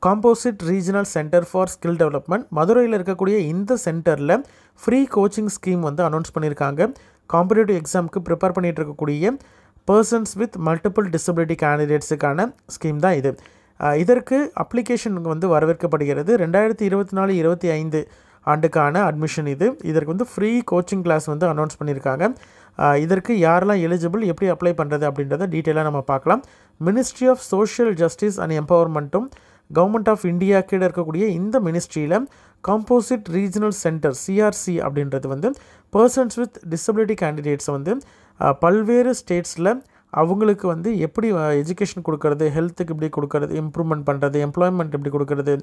Composite regional centre for skill development மதுரையில் இருக்கக்கூடிய இந்த சென்டரில் ஃப்ரீ கோச்சிங் ஸ்கீம் வந்து அனௌன்ஸ் பண்ணியிருக்காங்க. காம்படிட்டிவ் எக்ஸாமுக்கு ப்ரிப்பேர் பண்ணிகிட்டு இருக்கக்கூடிய பர்சன்ஸ் வித் மல்டிபிள் டிசபிலிட்டி கேண்டிடேட்ஸுக்கான ஸ்கீம் தான் இது. இதற்கு அப்ளிகேஷன் வந்து வரவேற்கப்படுகிறது. 2024-25 ஆண்டுக்கான அட்மிஷன் இது. இதற்கு வந்து ஃப்ரீ கோச்சிங் கிளாஸ் வந்து அனௌன்ஸ் பண்ணியிருக்காங்க. இதற்கு யாரெல்லாம் எலிஜிபிள், எப்படி அப்ளை பண்ணுறது அப்படின்றத டீட்டெயிலாக நம்ம பார்க்கலாம். Ministry of social justice and எம்பவர்மெண்ட்டும் கவர்மெண்ட் ஆஃப் இந்தியா கீழே இருக்கக்கூடிய இந்த மினிஸ்ட்ரியில் காம்போசிட் ரீஜனல் சென்டர் சிஆர்சி அப்படின்றது வந்து பர்சன்ஸ் வித் டிசபிலிட்டி கேண்டிடேட்ஸை வந்து பல்வேறு ஸ்டேட்ஸில் அவங்களுக்கு வந்து எப்படி எஜுகேஷன் கொடுக்கறது, ஹெல்த்துக்கு எப்படி கொடுக்கறது, இம்ப்ரூவ்மெண்ட் பண்ணுறது, எம்ப்ளாய்மெண்ட் எப்படி கொடுக்கறது,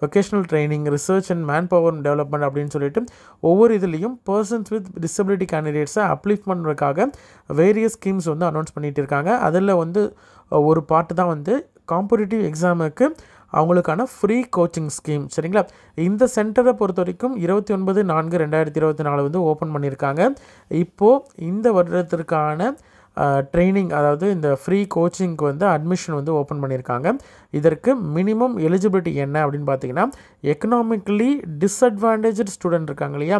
vocational training, research and man power development அப்படின்னு சொல்லிட்டு ஒவ்வொரு இதுலேயும் பர்சன்ஸ் வித் டிசபிலிட்டி கேண்டிடேட்ஸை அப்லிஃப்ட் பண்ணுறதுக்காக வேரியஸ் ஸ்கீம்ஸ் வந்து அனௌன்ஸ் பண்ணிகிட்டு இருக்காங்க. அதில் வந்து ஒரு பார்ட்டு தான் வந்து காம்படிட்டிவ் எக்ஸாமுக்கு அவங்களுக்கான ஃப்ரீ கோச்சிங் ஸ்கீம். சரிங்களா? இந்த சென்டரை பொறுத்த வரைக்கும் 29/4/2024 வந்து ஓப்பன் பண்ணியிருக்காங்க. இப்போது இந்த வருடத்திற்கான ட்ரைனிங், அதாவது இந்த ஃப்ரீ கோச்சிங்க்கு வந்து அட்மிஷன் வந்து ஓப்பன் பண்ணியிருக்காங்க. இதற்கு மினிமம் எலிஜிபிலிட்டி என்ன அப்படின்னு பார்த்தீங்கன்னா, எக்கனாமிக்கலி டிஸ்அட்வான்டேஜ்டு ஸ்டூடெண்ட் இருக்காங்க இல்லையா,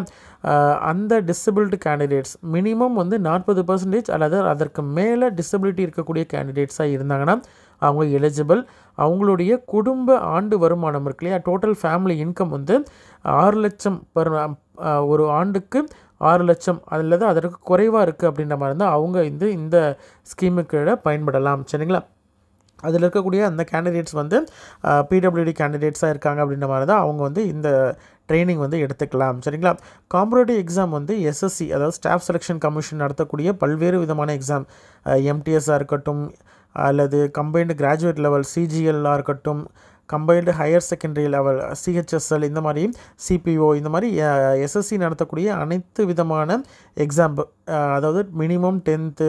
அந்த டிசபிலிட்டி கேண்டிடேட்ஸ் மினிமம் வந்து 40% அல்லது அதற்கு மேலே டிசபிலிட்டி இருக்கக்கூடிய கேண்டிடேட்ஸாக இருந்தாங்கன்னா அவங்க எலிஜிபிள். அவங்களுடைய குடும்ப ஆண்டு வருமானம் இருக்கு இல்லையா, டோட்டல் ஃபேமிலி இன்கம் வந்து 6 லட்சம் ஒரு ஆண்டுக்கு 6 லட்சம் அல்லது அதற்கு குறைவாக இருக்குது அப்படின்ற மாதிரி இருந்தால் அவங்க இந்த ஸ்கீமுக்கு பயன்படலாம். சரிங்களா? அதில் இருக்கக்கூடிய அந்த கேண்டிடேட்ஸ் வந்து பிடபிள்யூடி கேண்டிடேட்ஸாக இருக்காங்க அப்படின்ற மாதிரி தான் அவங்க வந்து இந்த ட்ரைனிங் வந்து எடுத்துக்கலாம். சரிங்களா? காம்படிட்டிவ் எக்ஸாம் வந்து எஸ்எஸ்சி, அதாவது ஸ்டாஃப் செலெக்ஷன் கமிஷன் நடத்தக்கூடிய பல்வேறு விதமான எக்ஸாம், எம்டிஎஸ்ஸாக இருக்கட்டும் அல்லது கம்பைன்டு கிராஜுவேட் லெவல் சிஜிஎல்லாக இருக்கட்டும், combined higher secondary level CHSL, இந்த மாதிரி சிபிஓ, இந்த மாதிரி எஸ்எஸ்சி நடத்தக்கூடிய அனைத்து விதமான எக்ஸாம், அதாவது மினிமம் 10th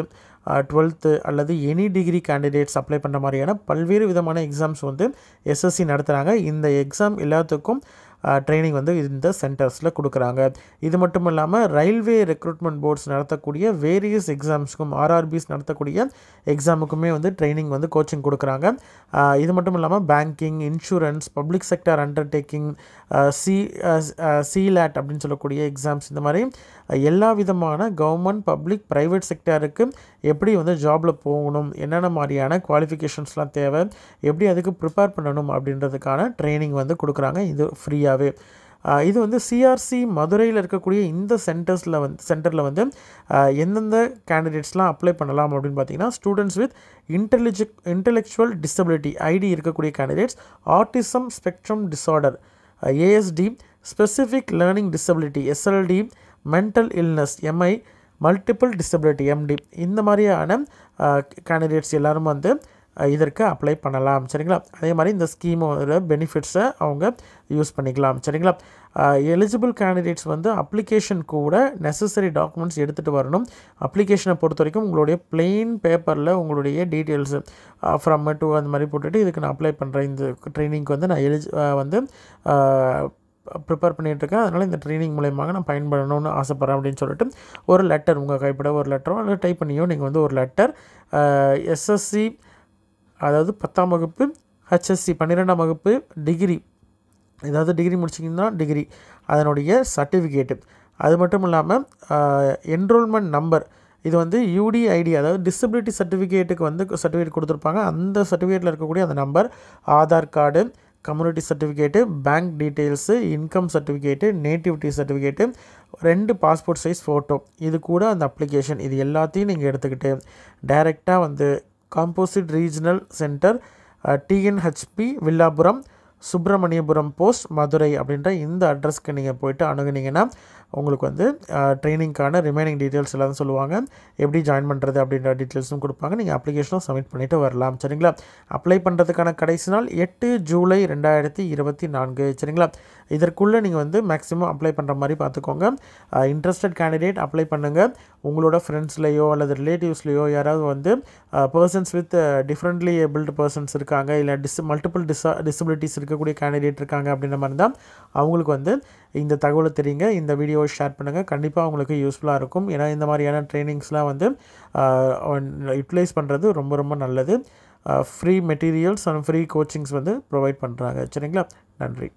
12th அல்லது எனி டிகிரி கேண்டிடேட்ஸ் அப்ளை பண்ணுற மாதிரியான பல்வேறு விதமான எக்ஸாம்ஸ் வந்து எஸ்எஸ்சி நடத்துகிறாங்க. இந்த எக்ஸாம் எல்லாத்துக்கும் ட்ரைனிங் வந்து இந்த சென்டர்ஸில் கொடுக்குறாங்க. இது மட்டும் இல்லாமல் ரயில்வே ரெக்ரூட்மெண்ட் போர்ட்ஸ் நடத்தக்கூடிய வேரியஸ் எக்ஸாம்ஸுக்கும், ஆர்ஆர்பிஸ் நடத்தக்கூடிய எக்ஸாமுக்குமே வந்து ட்ரைனிங் வந்து கோச்சிங் கொடுக்குறாங்க. இது மட்டும் இல்லாமல் banking, insurance, public sector undertaking, chelate அப்படின்னு சொல்லக்கூடிய எக்ஸாம்ஸ், இந்த மாதிரி எல்லா விதமான கவர்மெண்ட், பப்ளிக், ப்ரைவேட் செக்டருக்கு எப்படி வந்து ஜாபில் போகணும், என்னென்ன மாதிரியான குவாலிஃபிகேஷன்ஸ்லாம் தேவை, எப்படி அதுக்கு ப்ரிப்பேர் பண்ணணும் அப்படின்றதுக்கான ட்ரைனிங் வந்து கொடுக்குறாங்க இது ஃப்ரீயாகவே. இது வந்து சிஆர்சி மதுரையில் இருக்கக்கூடிய இந்த சென்டரில் வந்து எந்தெந்த கேண்டிடேட்ஸ்லாம் அப்ளை பண்ணலாம் அப்படின்னு பார்த்தீங்கன்னா, students with intellectual disability ID இருக்கக்கூடிய candidates, autism spectrum disorder ASD, specific learning disability SLD, mental illness MI, multiple disability MD, இந்த மாதிரியான கேண்டிடேட்ஸ் எல்லோரும் வந்து இதற்கு அப்ளை பண்ணலாம். சரிங்களா? அதே மாதிரி இந்த ஸ்கீமோட பெனிஃபிட்ஸை அவங்க யூஸ் பண்ணிக்கலாம். சரிங்களா? எலிஜிபிள் கேண்டிடேட்ஸ் வந்து அப்ளிகேஷன் கூட நெசசரி டாக்குமெண்ட்ஸ் எடுத்துகிட்டு வரணும். அப்ளிகேஷனை பொறுத்த வரைக்கும் உங்களுடைய பிளெயின் பேப்பரில் உங்களுடைய டீட்டெயில்ஸு ஃப்ரம் டு அந்த மாதிரி போட்டுட்டு, இதுக்கு நான் அப்ளை பண்ணுறேன், இந்த ட்ரைனிங்க்கு வந்து நான் ப்ரிப்பேர் பண்ணிகிட்ருக்கேன், அதனால் இந்த ட்ரைனிங் மூலயமாக நான் பயன்படணும்னு ஆசைப்பட்றேன் அப்படின்னு சொல்லிட்டு ஒரு லெட்டர், உங்கள் கைப்பட ஒரு லெட்டரோ அல்லது டைப் பண்ணியோ நீங்கள் வந்து ஒரு லெட்டர் எஸ்எஸ்சி, அதாவது 10ஆம் வகுப்பு, ஹெச்எஸ்சி 12ஆம் வகுப்பு, டிகிரி, ஏதாவது டிகிரி முடிச்சிங்கன்னா டிகிரி, அதனுடைய சர்டிஃபிகேட்டு, அது மட்டும் இல்லாமல் என்ரோல்மெண்ட் நம்பர், இது வந்து யூடிஐடி, அதாவது டிசபிலிட்டி சர்டிஃபிகேட்டுக்கு வந்து சர்டிஃபிகேட் கொடுத்துருப்பாங்க, அந்த சர்டிஃபிகேட்டில் இருக்கக்கூடிய அந்த number, Aadhaar card, community certificate, bank details, income certificate, nativity certificate, 2 passport size photo, இது கூட அந்த அப்ளிகேஷன், இது எல்லாத்தையும் நீங்கள் எடுத்துக்கிட்டு டைரெக்டாக வந்து composite regional centre TNHB Villapuram Subramaniapuram post Madurai அப்படின்ற இந்த அட்ரஸ்க்கு நீங்கள் போய்ட்டு அணுகுனீங்கன்னா உங்களுக்கு வந்து ட்ரைனிங்க்கான ரிமைனிங் டீட்டெயில்ஸ் எல்லாம் சொல்லுவாங்க, எப்படி ஜாயின் பண்ணுறது அப்படின்ற டீட்டெயில்ஸும் கொடுப்பாங்க. நீங்கள் அப்ளிகேஷனும் சப்மிட் பண்ணிவிட்டு வரலாம். சரிங்களா? அப்ளை பண்ணுறதுக்கான கடைசி நாள் 8 ஜூலை 2024. சரிங்களா? இதற்குள்ளே நீங்கள் வந்து மேக்ஸிமம் அப்ளை பண்ணுற மாதிரி பார்த்துக்கோங்க. இன்ட்ரெஸ்டட் கேண்டிடேட் அப்ளை பண்ணுங்கள். உங்களோட ஃப்ரெண்ட்ஸ்லேயோ அல்லது ரிலேட்டிவ்ஸ்லேயோ யாராவது வந்து persons with differently abled persons இருக்காங்க, இல்லை மல்டிபிள் டிசபிலிட்டிஸ் இருக்கக்கூடிய கேண்டிடேட் இருக்காங்க அப்படின்ற மாதிரி தான் அவங்களுக்கு வந்து இந்த தகவலை தெரியுங்க. இந்த வீடியோவை ஷேர் பண்ணுங்கள், கண்டிப்பாக உங்களுக்கு யூஸ்ஃபுல்லாக இருக்கும். ஏன்னா இந்த மாதிரியான ட்ரைனிங்ஸ்லாம் வந்து யூட்டிலைஸ் பண்ணுறது ரொம்ப ரொம்ப நல்லது. Free materials and free coachings வந்து ப்ரொவைட் பண்ணுறாங்க. சரிங்களா? நன்றி.